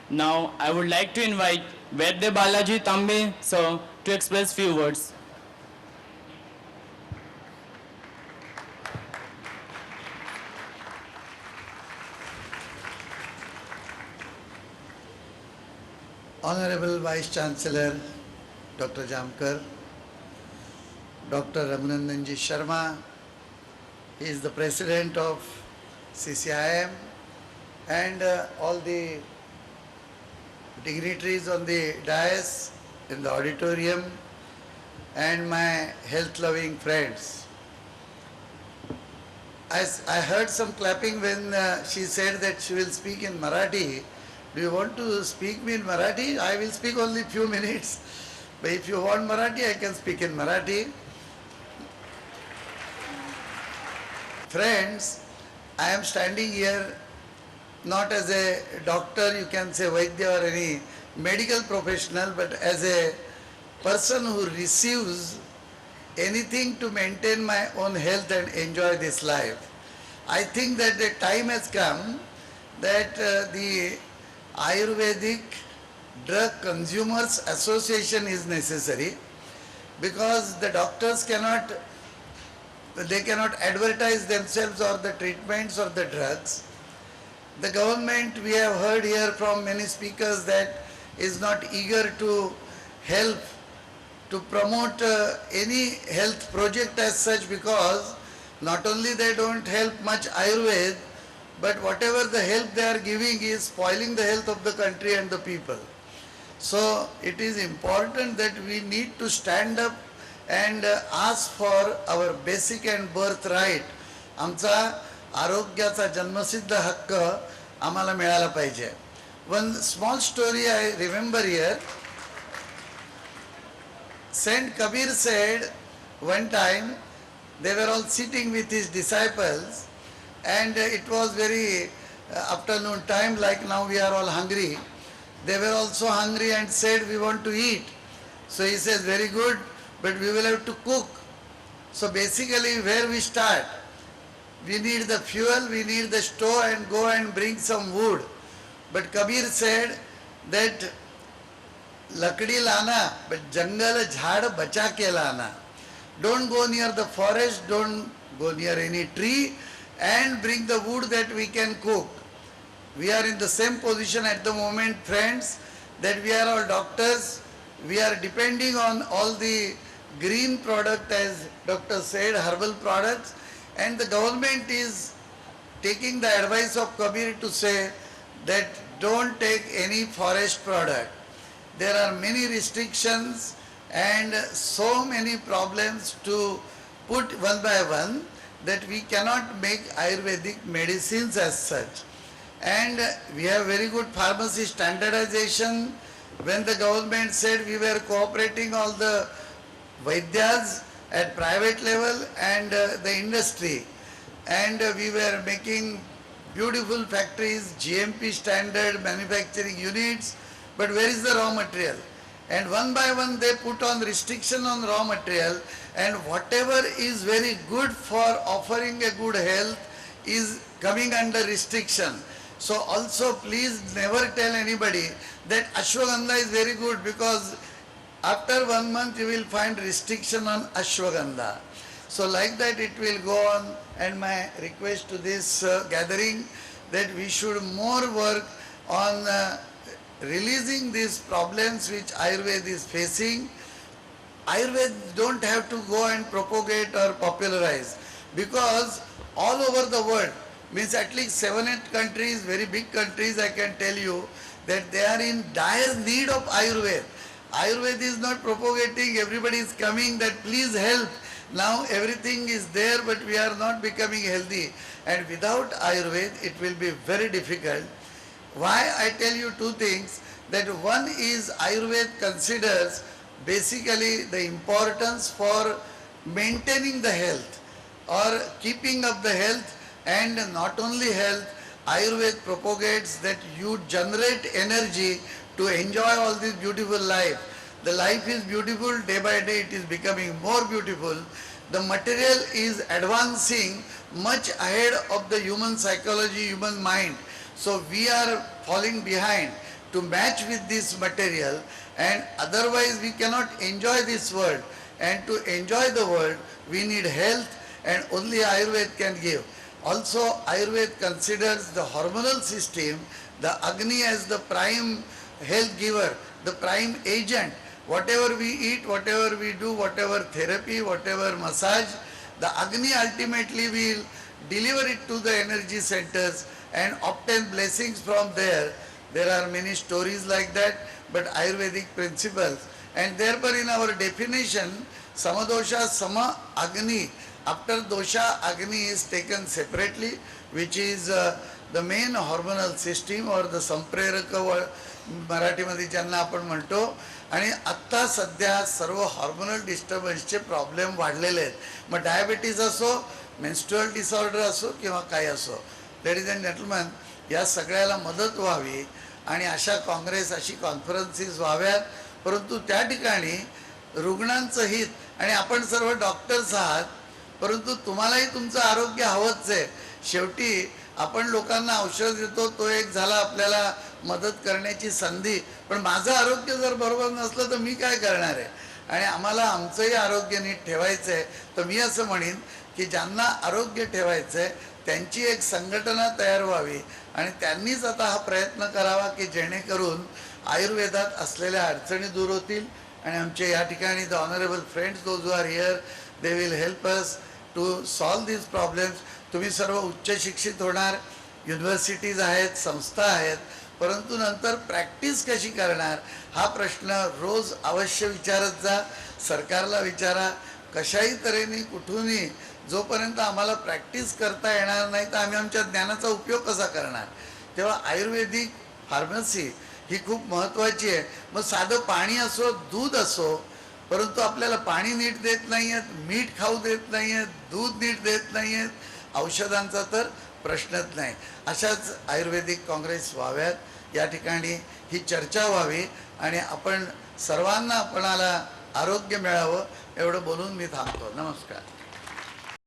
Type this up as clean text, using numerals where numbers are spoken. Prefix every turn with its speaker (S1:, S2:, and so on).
S1: Now, I would like to invite Vaidya Balaji Tambe, sir, to express few words.
S2: Honorable Vice Chancellor Dr. Jamkar, Dr. Raghunandanji Sharma, he is the President of CCIM, and all the dignitaries on the dais, in the auditorium, and my health-loving friends. I heard some clapping when she said that she will speak in Marathi. Do you want to speak me in Marathi? I will speak only few minutes. But if you want Marathi, I can speak in Marathi. Friends, I am standing here not as a doctor, you can say Vaidya or any medical professional, but as a person who receives anything to maintain my own health and enjoy this life. I think that the time has come that the Ayurvedic Drug Consumers Association is necessary, because the doctors cannot advertise themselves or the treatments or the drugs. The government, we have heard here from many speakers, that is not eager to help to promote any health project as such, because not only they don't help much Ayurveda, but whatever the help they are giving is spoiling the health of the country and the people. So it is important that we need to stand up and ask for our basic and birthright. आमचा आरोग्याचा जन्मसिद्ध हक्क आम्हाला मिळाला पाहिजे. One small story I remember here. Saint Kabir said one time they were all sitting with his disciples, and it was very afternoon time, like now we are all hungry. They were also hungry and said, we want to eat. So he says, very good, but we will have to cook. So basically where we start, we need the fuel, we need the stove, and go and bring some wood. But Kabir said that lakdi lana, but jungle jhad bacha ke lana. Don't go near the forest, don't go near any tree, and bring the wood that we can cook. We are in the same position at the moment, friends, that we are all doctors. We are depending on all the green product, as doctor said, herbal products, and the government is taking the advice of Kabir to say that don't take any forest product. There are many restrictions and so many problems to put one by one, that we cannot make Ayurvedic medicines as such. And we have very good pharmacy standardization. When the government said we were cooperating all the Vaidyas at private level and the industry, and we were making beautiful factories, GMP standard manufacturing units, but where is the raw material? And one by one they put on restriction on raw material, and whatever is very good for offering a good health is coming under restriction. So also please never tell anybody that ashwagandha is very good, because after 1 month you will find restriction on ashwagandha. So like that it will go on, and my request to this gathering, that we should more work on releasing these problems which Ayurveda is facing. Ayurveda don't have to go and propagate or popularize, because all over the world, means at least 7-8 countries, very big countries, I can tell you that they are in dire need of Ayurveda. Ayurveda is not propagating, everybody is coming that please help. Now everything is there, but we are not becoming healthy. And without Ayurveda, it will be very difficult. Why I tell you two things, that one is Ayurveda considers basically the importance for maintaining the health or keeping up the health, and not only health, Ayurveda propagates that you generate energy to enjoy all this beautiful life. The life is beautiful, day by day it is becoming more beautiful. The material is advancing much ahead of the human psychology, human mind. So we are falling behind. to match with this material, and otherwise we cannot enjoy this world. And to enjoy the world, we need health, and only Ayurveda can give. Also, Ayurveda considers the hormonal system, the Agni, as the prime health giver, the prime agent. Whatever we eat, whatever we do, whatever therapy, whatever massage, the Agni ultimately will deliver it to the energy centers and obtain blessings from there. There are many stories like that, but Ayurvedic principles. And therefore in our definition, Samadosha Sama Agni, after dosha, Agni is taken separately, which is the main hormonal system or the संप्रेरक मराठीमध्ये ज्यांना आपण म्हणतो. आणि आत्ता सध्या सर्व hormonal डिस्टर्बन्सचे problem वाढलेले आहेत. मग डायबिटीज असो, मेन्स्ट्रुअल डिसऑर्डर असो किंवा काही असो. लेडीज अँड जेंटलमॅन, या सगळ्याला मदत व्हावी आणि अशा काँग्रेस, अशी कॉन्फरन्सेस व्हाव्यात. परंतु त्या ठिकाणी रुग्णांचं हित, आणि आपण सर्व डॉक्टर्स आहात, परंतु तुम्हालाही तुमचं आरोग्य हवंच आहे. शेवटी आपण लोकांना औषध देतो, तो एक झाला आपल्याला मदत करण्याची संधी. पण माझं आरोग्य जर बरोबर नसलं तर मी काय करणार आहे. आणि आम्हाला आमचंही आरोग्य नीट ठेवायचं आहे. तर मी असं म्हणेन की ज्यांना आरोग्य ठेवायचं आहे त्यांची एक संघटना तयार व्हावी आणि त्यांनीच आता हा प्रयत्न करावा की जेणेकरून आयुर्वेदात असलेल्या अडचणी दूर होतील. आणि आमचे या ठिकाणी the honourable friends those who are here, they will help us to solve these problems. तुम्ही सर्व उच्च शिक्षित होणार, युनिव्हर्सिटीज आहेत, संस्था आहेत, परंतु नंतर प्रॅक्टिस कशी करणार हा प्रश्न रोज अवश्य विचारत जा. सरकारला विचारा. कशाही तऱ्हेने कुठूनही जोपर्यंत आम्हाला प्रॅक्टिस करता येणार नाही तर आम्ही आमच्या ज्ञानाचा उपयोग कसा करणार. तेव्हा आयुर्वेदिक फार्मसी ही खूप महत्त्वाची आहे. मग साधं पाणी असो, दूध असो, परंतु आपल्याला पाणी नीट देत नाही आहेत, मीठ खाऊ देत नाही आहेत, दूध नीट देत नाही आहेत, औषधांचा तर प्रश्नच नाही. अशाच आयुर्वेदिक काँग्रेस व्हाव्यात. या ठिकाणी ही चर्चा व्हावी आणि आपण सर्वांना आपणाला आरोग्य मिळावं एवढं बोलून मी थांबतो. नमस्कार.